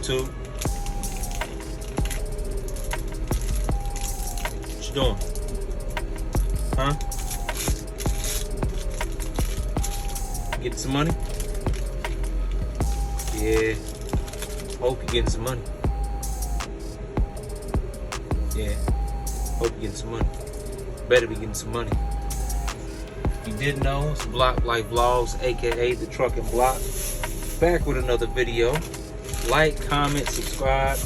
YouTube. What you doing? Huh? Getting some money? Yeah. Hope you're getting some money. Yeah. Hope you're getting some money. Better be getting some money. If you didn't know, it's Block Life Vlogs, aka The Trucking Block. Back with another video. Like, comment, subscribe.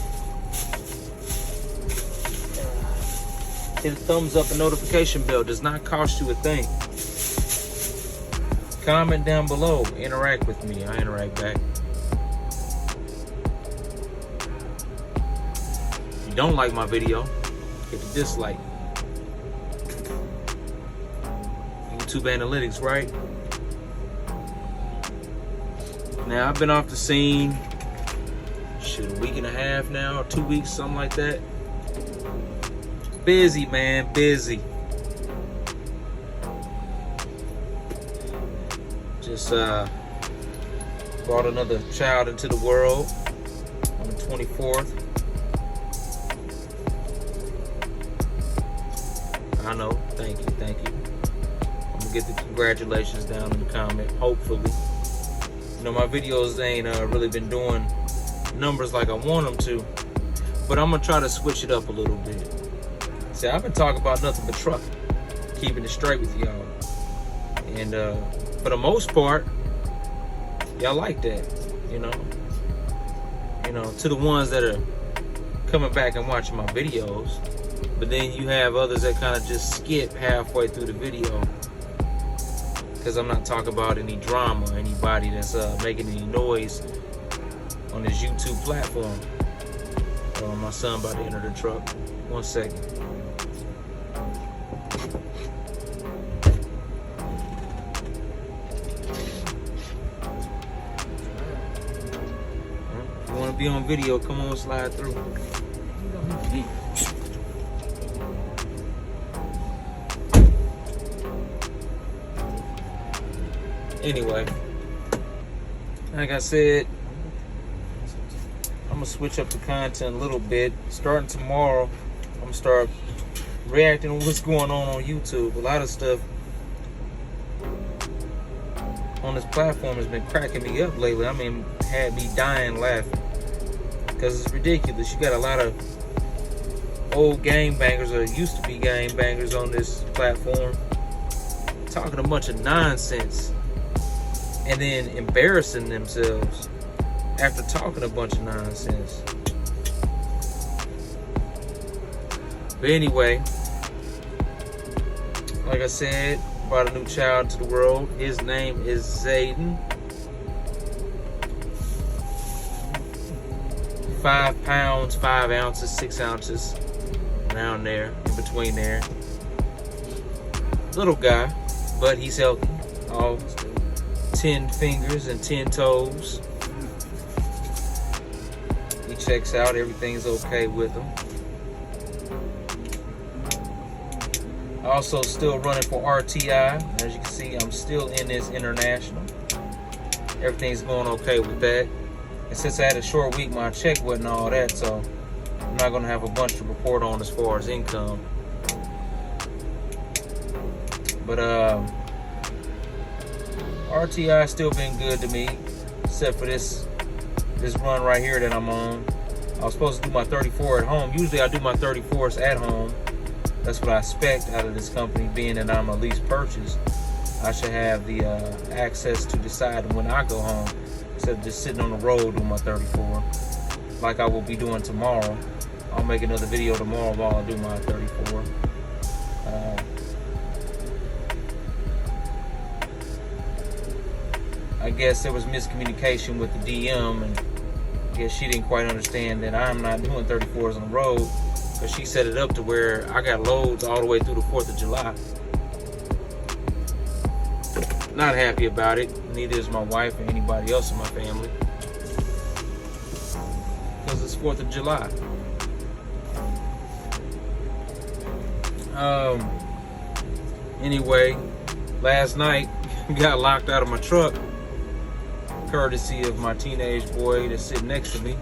Hit a thumbs up and notification bell. Does not cost you a thing. Comment down below. Interact with me. I interact back. If you don't like my video, hit the dislike. YouTube analytics, right? Now, I've been off the scene, shit, a week and a half now, or 2 weeks, something like that. Busy, man, busy. Just brought another child into the world on the 24th. I know, thank you. I'm gonna get the congratulations down in the comment, hopefully. You know, my videos ain't really been doing numbers like I want them to, but I'm gonna try to switch it up a little bit. See, I've been talking about nothing but trucking, keeping it straight with y'all. And for the most part, y'all like that, you know. To the ones that are coming back and watching my videos. But then you have others that kind of just skip halfway through the video because I'm not talking about any drama, anybody that's making any noise on this YouTube platform. My son about to enter the truck. 1 second. If you want to be on video, come on, slide through. Anyway, like I said, I'm gonna switch up the content a little bit. Starting tomorrow, I'm gonna start reacting to what's going on YouTube. A lot of stuff on this platform has been cracking me up lately. I mean, had me dying laughing because it's ridiculous. You got a lot of old gangbangers, or used to be gangbangers, on this platform talking a bunch of nonsense and then embarrassing themselves after talking a bunch of nonsense. But anyway, like I said, brought a new child to the world. His name is Zayden. 5 pounds, 5 ounces, 6 ounces, around there, in between there. Little guy, but he's healthy. All 10 fingers and 10 toes. He checks out, everything's okay with him. Also still running for RTI. As you can see, I'm still in this international. Everything's going okay with that. And since I had a short week, my check wasn't all that, so I'm not gonna have a bunch to report on as far as income. But RTI still been good to me, except for this run right here that I'm on. I was supposed to do my 34 at home. Usually I do my 34s at home. That's what I expect out of this company, being that I'm a lease purchase. I should have the access to decide when I go home, instead of just sitting on the road doing my 34, like I will be doing tomorrow. I'll make another video tomorrow while I do my 34. I guess there was miscommunication with the DM, and I guess she didn't quite understand that I'm not doing 34s on the road, because she set it up to where I got loads all the way through the 4th of July. Not happy about it. Neither is my wife or anybody else in my family, because it's 4th of July. Anyway, last night got locked out of my truck, courtesy of my teenage boy that's sitting next to me.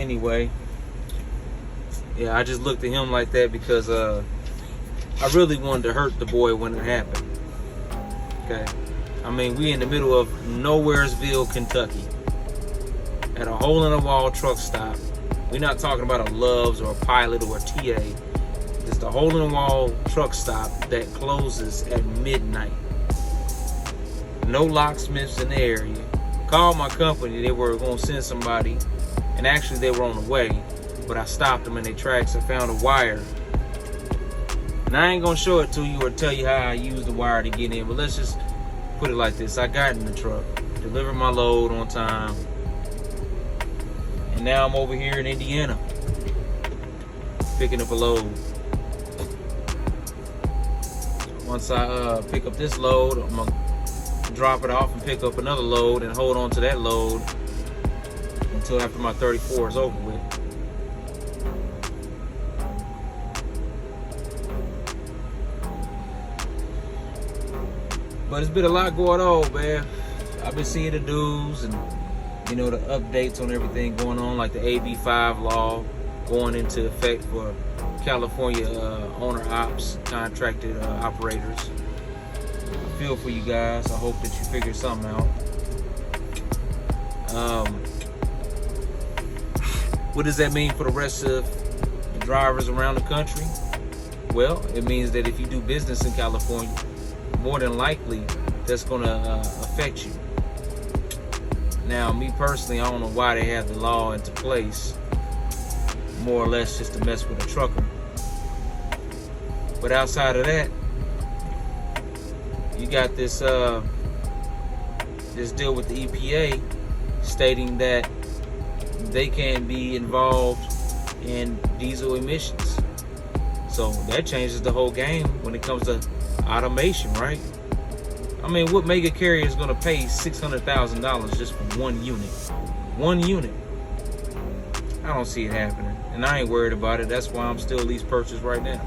Anyway, yeah, I just looked at him like that because I really wanted to hurt the boy when it happened. Okay, I mean, we in the middle of Nowheresville, Kentucky, at a hole-in-the-wall truck stop. We're not talking about a Love's or a Pilot or a TA. It's the hole-in-the-wall truck stop that closes at midnight. No locksmiths in the area. Called my company. They were going to send somebody, and actually they were on the way, but I stopped them in their tracks and found a wire. And I ain't going to show it to you or tell you how I used the wire to get in, but let's just put it like this. I got in the truck, delivered my load on time, and now I'm over here in Indiana picking up a load. Once I pick up this load, I'm going to drop it off and pick up another load and hold on to that load until after my 34 is over with. But it's been a lot going on, man. I've been seeing the news and, you know, the updates on everything going on, like the AB5 law going into effect for California owner ops, contracted operators. I feel for you guys. I hope that you figure something out. What does that mean for the rest of the drivers around the country? Well, it means that if you do business in California, more than likely that's going to affect you. Now, me personally, I don't know why they have the law into place, more or less just to mess with a trucker. But outside of that, you got this this deal with the EPA stating that they can be involved in diesel emissions. So that changes the whole game when it comes to automation, right? I mean, what mega carrier is going to pay $600,000 just for one unit? One unit. I don't see it happening, and I ain't worried about it. That's why I'm still lease purchase right now.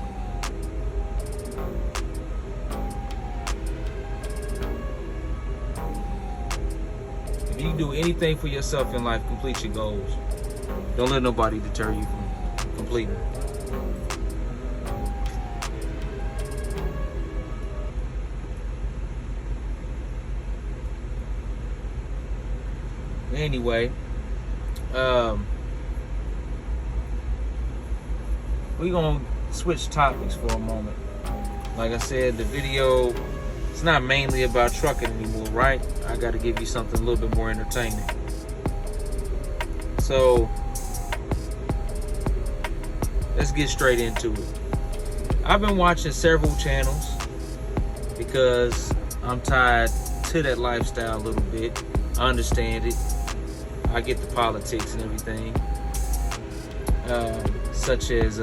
If you do anything for yourself in life, complete your goals. Don't let nobody deter you from completing. Anyway, we're gonna switch topics for a moment. Like I said, the video, it's not mainly about trucking anymore, right? I gotta give you something a little bit more entertaining. So let's get straight into it. I've been watching several channels because I'm tied to that lifestyle a little bit. I understand it. I get the politics and everything, such as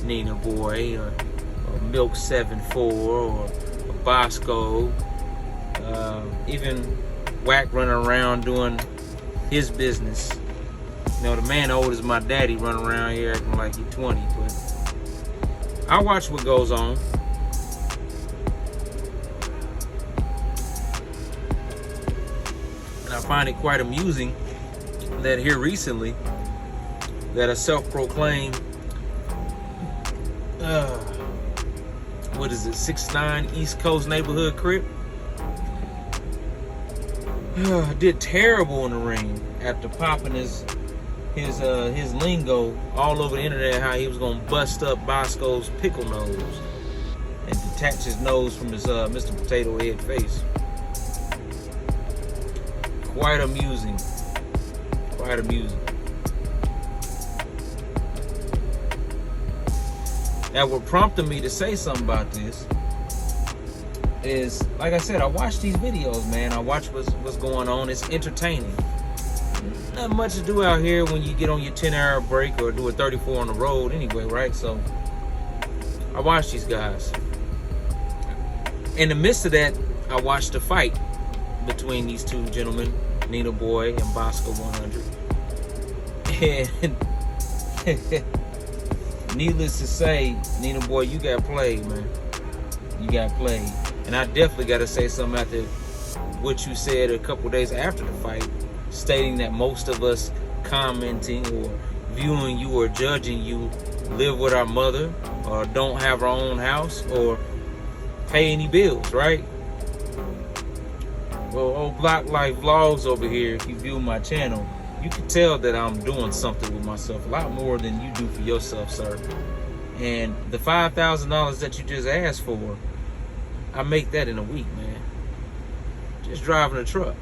Nina Boy or Milk 74 or Bosco, even Wack running around doing his business. You know, the man old as my daddy running around here acting like he's 20, but I watch what goes on. And I find it quite amusing that here recently, that a self-proclaimed, what is it, 6'9" East Coast neighborhood Crip, did terrible in the ring after popping his lingo all over the internet, how he was gonna bust up Bosco's pickle nose and detach his nose from his Mr. Potato Head face. Quite amusing. Quite amusing. Now, what prompted me to say something about this is, like I said, I watch these videos, man. I watch what's going on. It's entertaining. Not much to do out here when you get on your 10-hour break or do a 34 on the road anyway, right? So I watch these guys. In the midst of that, I watched the fight between these two gentlemen, Nina Boy and Bosco 100. And needless to say, Nina Boy, you got played, man. You got played. And I definitely got to say something after what you said a couple days after the fight, stating that most of us commenting or viewing you or judging you live with our mother or don't have our own house or pay any bills, right? Well, old Block Life Vlogs over here, if you view my channel, you can tell that I'm doing something with myself, a lot more than you do for yourself, sir. And the $5,000 that you just asked for, I make that in a week, man. Just driving a truck.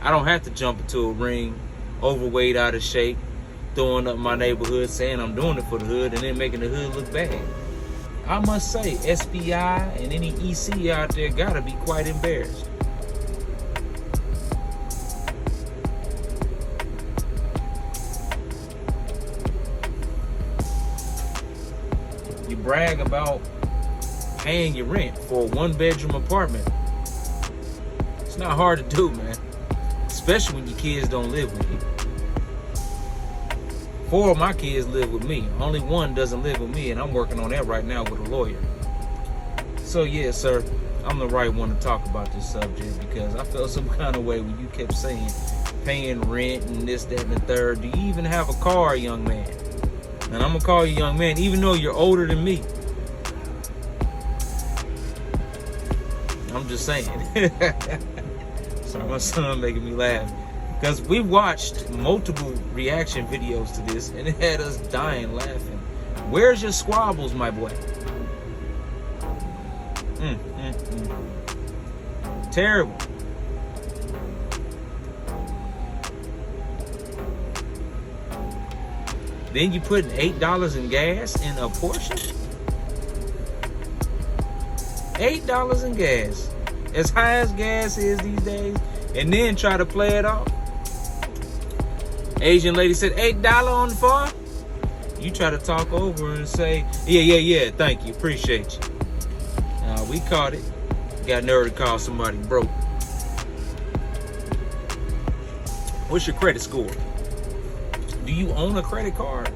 I don't have to jump into a ring, overweight, out of shape, throwing up my neighborhood, saying I'm doing it for the hood, and then making the hood look bad. I must say, SBI and any EC out there gotta be quite embarrassed. You brag about paying your rent for a 1-bedroom apartment. It's not hard to do, man. Especially when your kids don't live with you. 4 of my kids live with me. Only 1 doesn't live with me, and I'm working on that right now with a lawyer. So yeah, sir, I'm the right one to talk about this subject because I felt some kind of way when you kept saying paying rent and this, that, and the third. Do you even have a car, young man? And I'm gonna call you young man, even though you're older than me. I'm just saying. Sorry, my son making me laugh. Because we watched multiple reaction videos to this and it had us dying laughing. Where's your squabbles, my boy? Terrible. Then you put $8 in gas in a Porsche? $8 in gas. As high as gas is these days. And then try to play it off. Asian lady said, $8 on the farm? You try to talk over and say, yeah, thank you, appreciate you. We caught it. Got nerve to call somebody broke. What's your credit score? Do you own a credit card?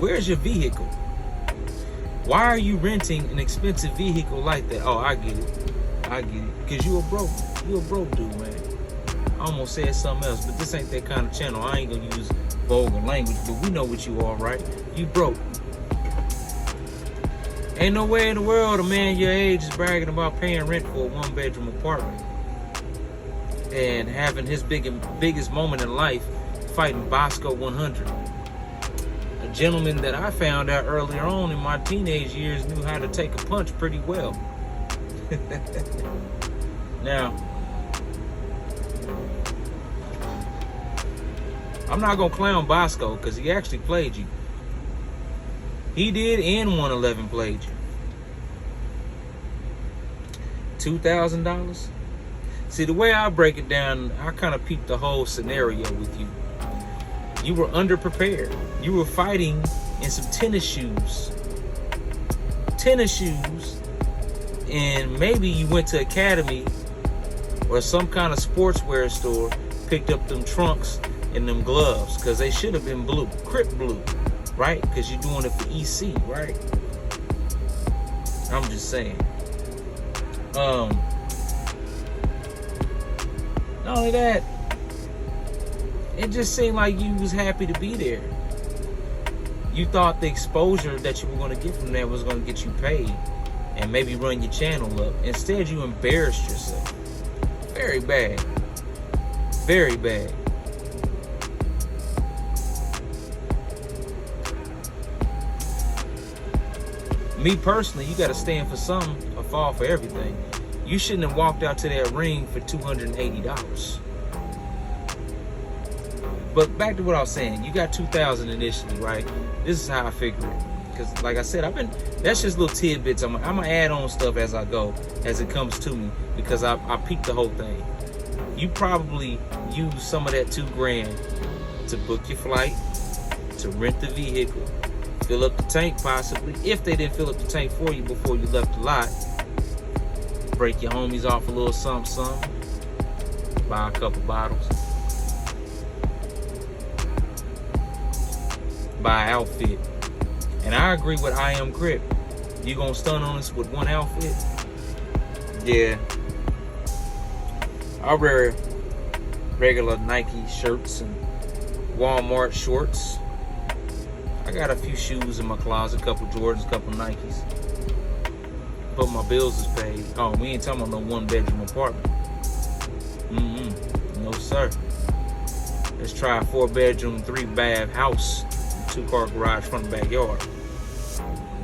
Where's your vehicle? Why are you renting an expensive vehicle like that? Oh, I get it. Because you a broke dude, man. I almost said something else, but this ain't that kind of channel. I ain't gonna use vulgar language, but we know what you are, right? You broke. Ain't no way in the world a man your age is bragging about paying rent for a 1-bedroom apartment and having his biggest moment in life fighting Bosco 100. A gentleman that I found out earlier on in my teenage years knew how to take a punch pretty well. Now, I'm not gonna clown Bosco because he actually played you. He did, and 111 played you. $2,000. See, the way I break it down, I kind of peeped the whole scenario with you. You were underprepared. You were fighting in some tennis shoes. And maybe you went to Academy or some kind of sportswear store, picked up them trunks and them gloves, because they should have been blue, Crip blue, right? Because you're doing it for EC, right? I'm just saying. Not only that, it just seemed like you was happy to be there. You thought the exposure that you were going to get from that was going to get you paid and maybe run your channel up. Instead, you embarrassed yourself. Very bad. Very bad. Me personally, you got to stand for something or fall for everything. You shouldn't have walked out to that ring for $280. But back to what I was saying, you got $2,000 initially, right? This is how I figure it. Because like I said, that's just little tidbits. I'm gonna add on stuff as I go, as it comes to me, because I peeped the whole thing. You probably used some of that $2,000 to book your flight, to rent the vehicle, fill up the tank possibly, if they didn't fill up the tank for you before you left the lot. Break your homies off a little something, buy a couple bottles, buy an outfit. And I agree with I Am Crip. You gonna stun on us with one outfit? Yeah. I'd rather regular Nike shirts and Walmart shorts. I got a few shoes in my closet, a couple Jordans, a couple Nikes. But my bills is paid. Oh, we ain't talking about no 1-bedroom apartment. No, sir. Let's try a 4-bedroom, 3-bath house, 2-car garage, front and backyard,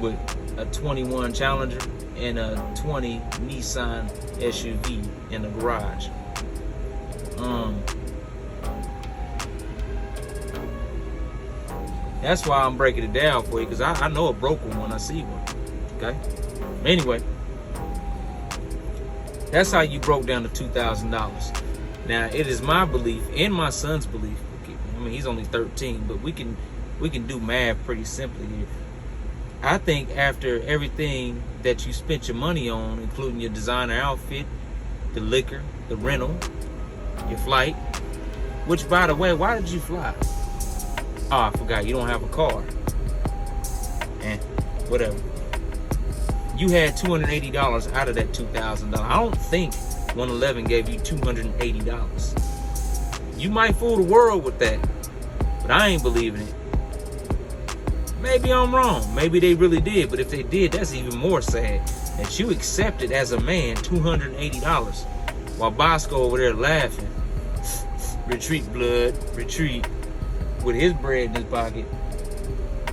with a 21 Challenger and a 20 Nissan SUV in the garage. That's why I'm breaking it down for you, because I know a broke one when I see one. Okay? Anyway, that's how you broke down to $2,000. Now, it is my belief and my son's belief. I mean, he's only 13, but we can do math pretty simply here. I think after everything that you spent your money on, including your designer outfit, the liquor, the rental, your flight, which, by the way, why did you fly? Oh, I forgot, you don't have a car. Whatever. You had $280 out of that $2,000. I don't think 111 gave you $280. You might fool the world with that, but I ain't believing it. Maybe I'm wrong. Maybe they really did, but if they did, that's even more sad. That you accepted as a man $280 while Bosco over there laughing. Retreat, blood, retreat, with his bread in his pocket,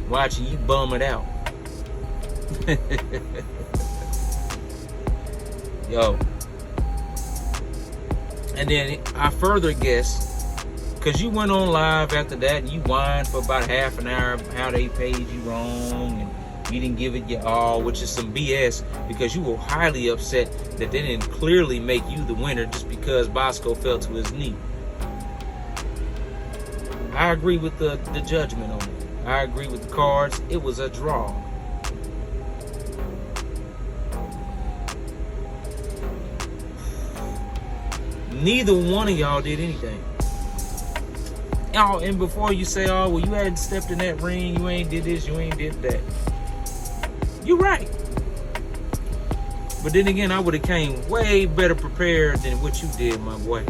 watching you bum it out. Yo. And then I further guess, because you went on live after that and you whined for about half an hour how they paid you wrong and you didn't give it your all, which is some BS, because you were highly upset that they didn't clearly make you the winner just because Bosco fell to his knee. I agree with the judgment on it. I agree with the cards. It was a draw. Neither one of y'all did anything. Oh, and before you say, oh, well, you hadn't stepped in that ring, you ain't did this, you ain't did that. You're right. But then again, I would have came way better prepared than what you did, my boy.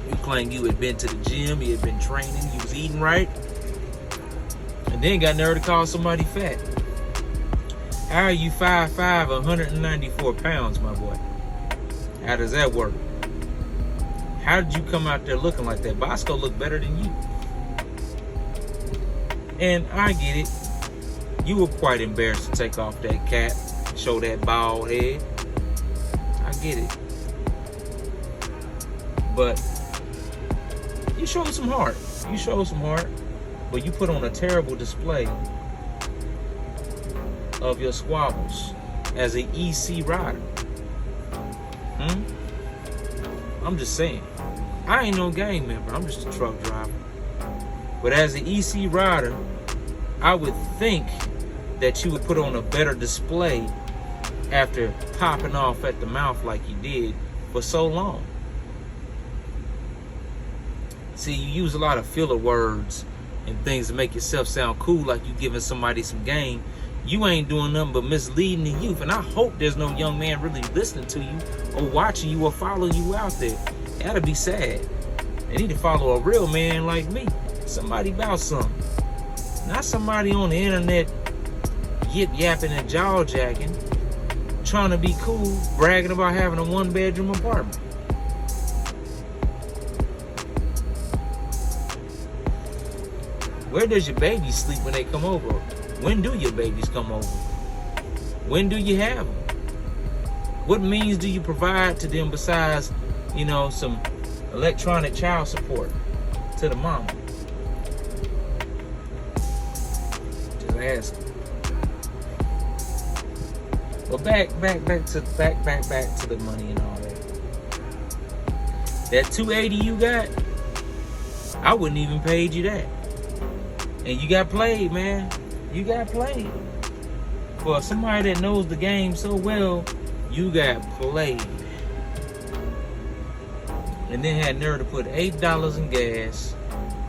You claimed you had been to the gym, you had been training, you was eating right, and then got nerve to call somebody fat. How are you 5'5", 194 pounds, my boy? How does that work? How did you come out there looking like that? Bosco looked better than you. And I get it. You were quite embarrassed to take off that cap, show that bald head. I get it. But you showed some heart. You showed some heart. But you put on a terrible display of your squabbles as an EC rider. I'm just saying. I ain't no gang member. I'm just a truck driver. But as an EC rider, I would think that you would put on a better display after popping off at the mouth like you did for so long. See, you use a lot of filler words and things to make yourself sound cool, like you giving somebody some game. You ain't doing nothing but misleading the youth. And I hope there's no young man really listening to you or watching you or following you out there. That'd be sad. They need to follow a real man like me. Somebody about something. Not somebody on the internet yip-yapping and jaw-jacking, trying to be cool, bragging about having a 1-bedroom apartment. Where does your baby sleep when they come over? When do your babies come over? When do you have them? What means do you provide to them besides, some electronic child support to the mama? Just asking. But back to the money and all that. That $280 you got, I wouldn't even paid you that. And you got played, man. You got played. For somebody that knows the game so well, you got played. And then had nerve to put $8 in gas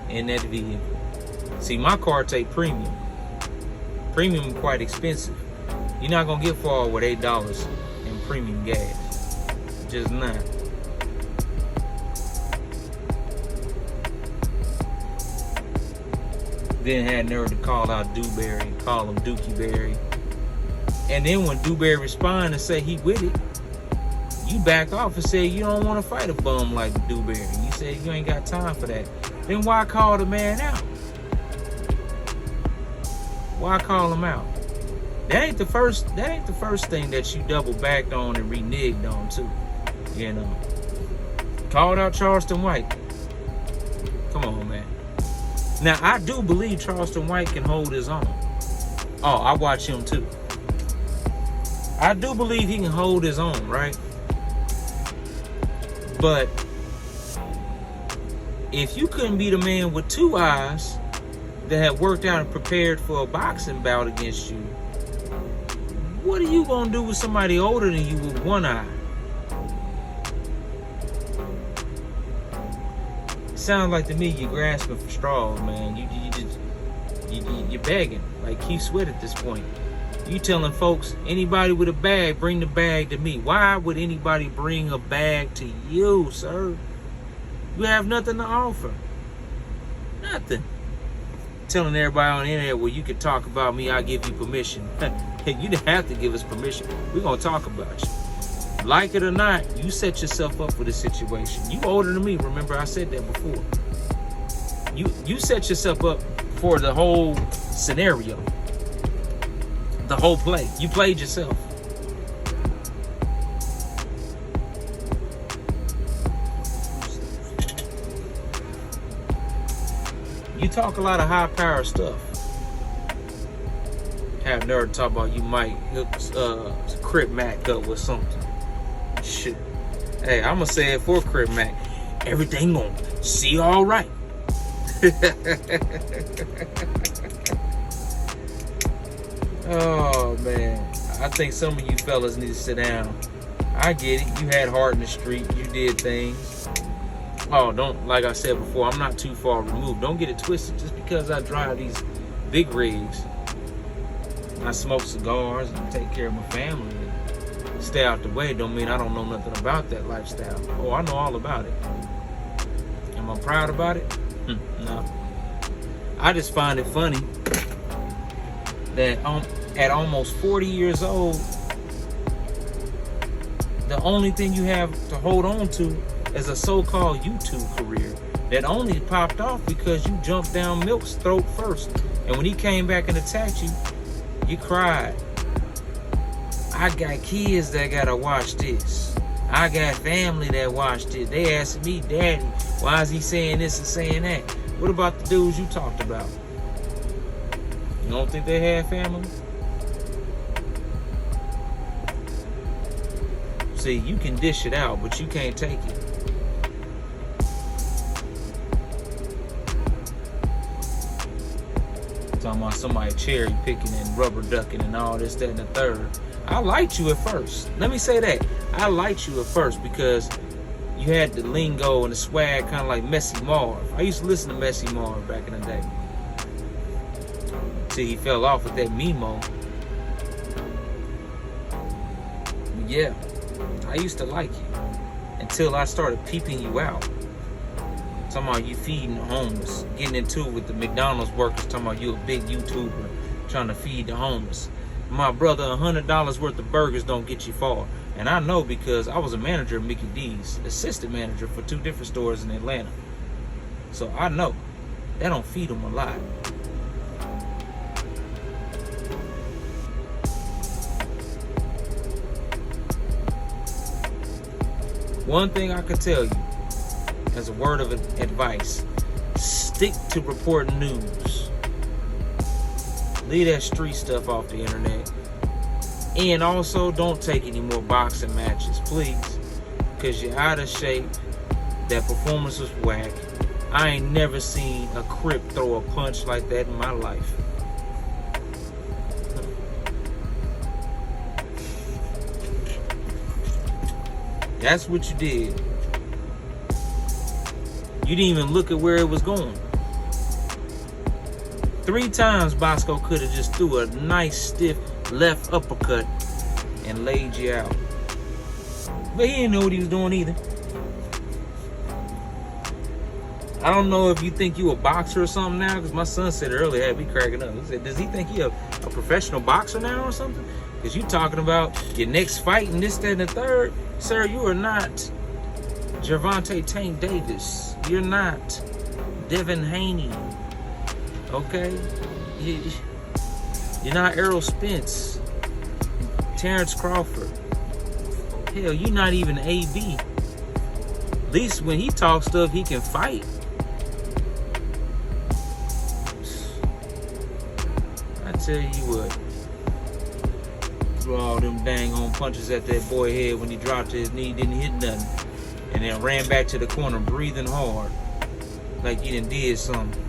in that vehicle. See, my car take premium. Premium quite expensive. You're not gonna get far with $8 in premium gas. Just not. Then had nerve to call out Dewberry and call him Dookie Berry. And then when Dewberry responded and said he with it, you backed off and said you don't want to fight a bum like Dewberry. You said you ain't got time for that. Then why call the man out? Why call him out? That ain't the first thing that you double backed on and reneged on too. You know. Called out Charleston White. Come on, man. Now I do believe Charleston White can hold his own. Oh, I watch him too. I do believe he can hold his own, right? But if you couldn't beat a man with two eyes that had worked out and prepared for a boxing bout against you, what are you gonna do with somebody older than you with one eye? It sounds like to me you're grasping for straws, man. You're begging, like Keith Sweat at this point. You telling folks, anybody with a bag, bring the bag to me. Why would anybody bring a bag to you, sir? You have nothing to offer. Nothing. Telling everybody on the internet, well, you can talk about me, I give you permission. You didn't have to give us permission. We're going to talk about you. Like it or not, you set yourself up for this situation. You older than me, remember I said that before. You set yourself up for the whole scenario. The whole play. You played yourself. You talk a lot of high power stuff. Have nerve to talk about you might hook Crip Mac up with something. Shit. Hey, I'm gonna say it for Crip Mac. Everything gonna see all right. Oh man, I think some of you fellas need to sit down. I get it. You had heart in the street. You did things. Oh, don't, like I said before, I'm not too far removed. Don't get it twisted. Just because I drive these big rigs, I smoke cigars and take care of my family and stay out the way, don't mean I don't know nothing about that lifestyle. Oh, I know all about it. Am I proud about it? No. I just find it funny that at almost 40 years old, the only thing you have to hold on to is a so-called YouTube career that only popped off because you jumped down Milk's throat first. And when he came back and attacked you, you cried. I got kids that gotta watch this. I got family that watched it. They asked me, Daddy, why is he saying this and saying that? What about the dudes you talked about? You don't think they had family? See, you can dish it out, but you can't take it. Talking about somebody cherry picking and rubber ducking and all this, that, and the third. I liked you at first. Let me say that. I liked you at first because you had the lingo and the swag kind of like Messy Marv. I used to listen to Messy Marv back in the day. Till he fell off with that Mimo. But yeah, I used to like you until I started peeping you out. Talking about you feeding the homeless, getting into it with the McDonald's workers, talking about you a big YouTuber trying to feed the homeless. My brother, $100 worth of burgers don't get you far. And I know because I was a manager of Mickey D's, assistant manager for 2 different stores in Atlanta. So I know that don't feed them a lot. One thing I could tell you as a word of advice, stick to reporting news. Leave that street stuff off the internet. And also, don't take any more boxing matches, please. Because you're out of shape. That performance was whack. I ain't never seen a Crip throw a punch like that in my life. That's what you did. You didn't even look at where it was going. 3 times Bosco could have just threw a nice stiff left uppercut and laid you out. But he didn't know what he was doing either. I don't know if you think you a boxer or something now, because my son said earlier, had me cracking up. He said, does he think he a professional boxer now or something? Because you talking about your next fight and this, that, and the third. Sir, you are not Gervonta Tank Davis. You're not Devin Haney. Okay? You're not Errol Spence. Terrence Crawford. Hell, you're not even AB. At least when he talks stuff, he can fight. I tell you what. Threw all them dang on punches at that boy head when he dropped to his knee, didn't hit nothing. And then ran back to the corner breathing hard. Like he done did something.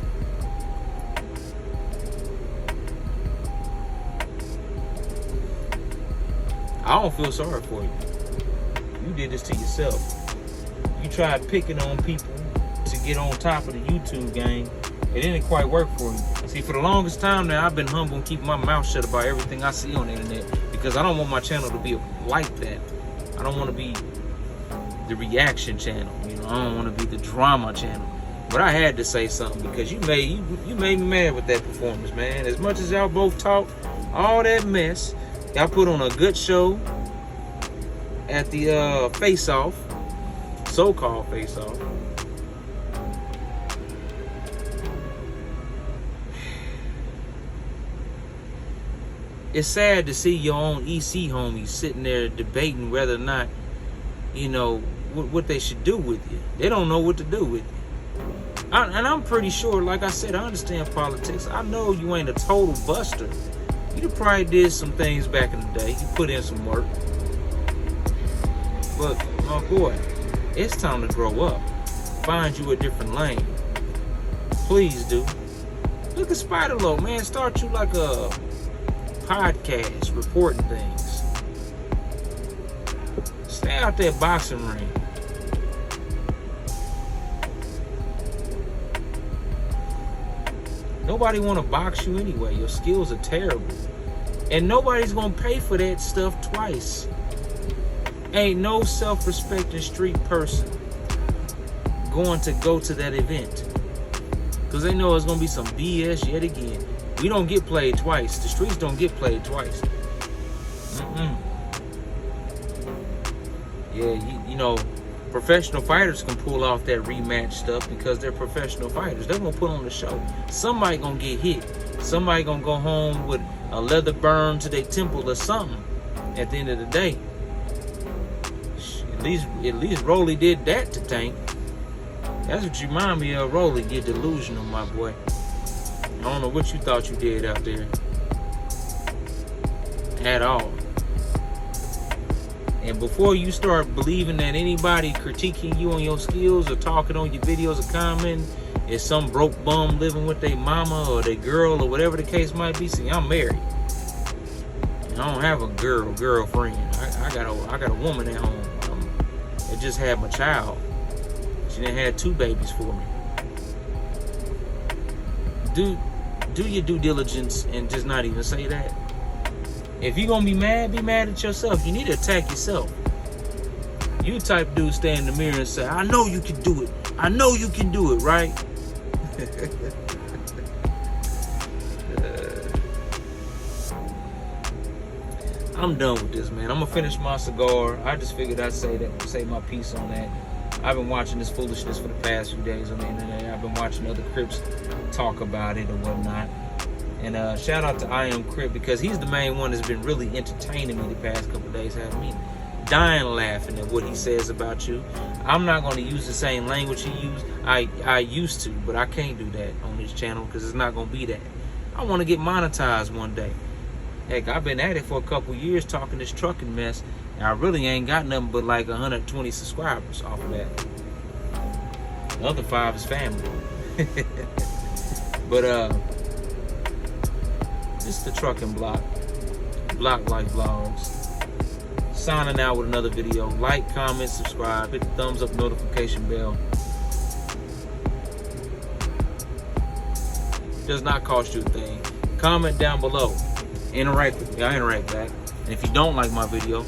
I don't feel sorry for you. You did this to yourself. You tried picking on people to get on top of the YouTube game. It didn't quite work for you. See, for the longest time now, I've been humble and keeping my mouth shut about everything I see on the internet because I don't want my channel to be like that. I don't want to be the reaction channel. You know, I don't want to be the drama channel. But I had to say something because you made me mad with that performance, man. As much as y'all both talk all that mess, y'all put on a good show at the face-off, so-called face-off. It's sad to see your own EC homies sitting there debating whether or not, you know, what they should do with you. They don't know what to do with you. And I'm pretty sure, like I said, I understand politics. I know you ain't a total buster. You probably did some things back in the day. You put in some work. But, my boy, it's time to grow up. Find you a different lane. Please do. Look at Spider-Lo, man. Start you like a podcast, reporting things. Stay out that boxing ring. Nobody want to box you anyway. Your skills are terrible. And nobody's going to pay for that stuff twice. Ain't no self-respecting street person going to go to that event. Because they know it's going to be some BS yet again. We don't get played twice. The streets don't get played twice. Yeah, you know, professional fighters can pull off that rematch stuff because they're professional fighters. They're going to put on the show. Somebody going to get hit. Somebody going to go home with a leather burn to their temple or something at the end of the day. At least Rolly did that to Tank. That's what you remind me of, Rolly. Get delusional, my boy. I don't know what you thought you did out there. At all. And before you start believing that anybody critiquing you on your skills or talking on your videos or commenting is some broke bum living with their mama or their girl or whatever the case might be. See, I'm married. And I don't have a girlfriend. I got a woman at home. I just had my child. She done had 2 babies for me. Do your due diligence and just not even say that. If you're gonna be mad at yourself. You need to attack yourself. You type dude stand in the mirror and say, I know you can do it. I know you can do it, right? I'm done with this, man. I'm gonna finish my cigar. I just figured I'd say my piece on that. I've been watching this foolishness for the past few days on the internet. I've been watching other Crips talk about it or whatnot. And shout out to I Am Crip because he's the main one that's been really entertaining me the past couple of days, having me dying laughing at what he says about you. I'm not going to use the same language he used. I used to, but I can't do that on this channel because it's not going to be that. I want to get monetized one day. Heck, I've been at it for a couple years talking this trucking mess, and I really ain't got nothing but like 120 subscribers off of that. The other 5 is family. But this is the Trucking Block Life Vlogs. Signing out with another video. Like, comment, subscribe, hit the thumbs up, notification bell. Does not cost you a thing. Comment down below. Interact with me. I interact back. And if you don't like my video,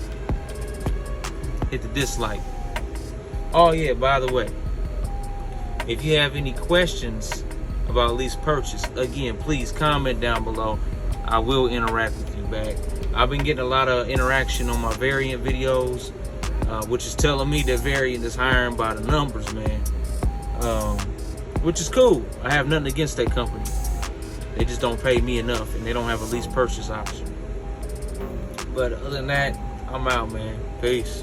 hit the dislike. Oh yeah, by the way, If you have any questions about lease purchase, again, please comment down below. I will interact with you back. I've been getting a lot of interaction on my Variant videos, which is telling me that Variant is hiring by the numbers, man. Which is cool. I have nothing against that company. They just don't pay me enough, and they don't have a lease purchase option. But other than that, I'm out, man. Peace.